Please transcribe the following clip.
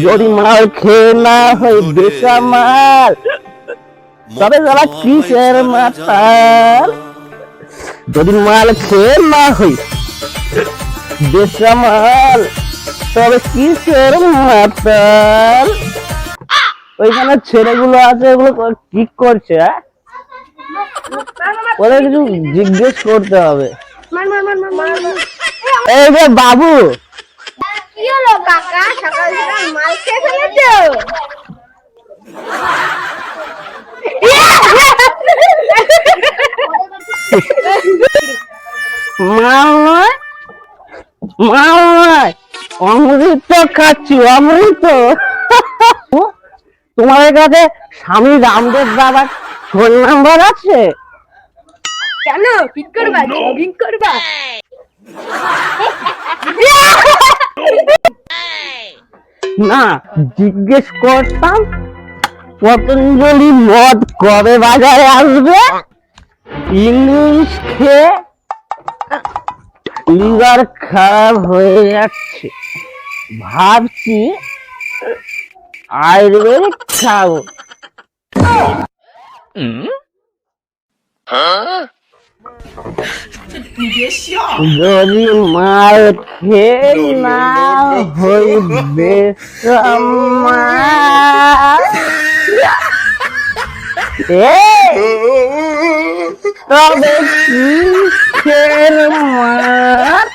যদি মাল খেয়ে না হই বেসামাল তবে যারা কিসের মাতাল। যদি মাল খেয়ে না হই বেসামাল তবে কিসের মাতাল। ওইখানে ছেলেগুলো আছে, এগুলো কি করছে? ওদের কিছু জিজ্ঞেস করতে হবে। এই যে বাবু, কি হলো কাকা, সকাল সকাল মাল খেয়ে ফেলেছো? মাল নয় মাল নয়, অমৃত খাচ্ছি, অমৃত। তোমাদের কাছে স্বামী রামদেব বাবার ফোন নাম্বার আছে? কেন, কি করবা, জগিং করবা? না, জিজ্ঞেস করতাম পতঞ্জলি মদ কবে বাজারে আসবে। ইংলিশ খেয়ে লিভার খারাপ হয়ে যাচ্ছে, ভাবছি আয়ুর্বেদিক খাবো। যদি মাল খেয়ে না হইবে তবে কিসের মাতাল।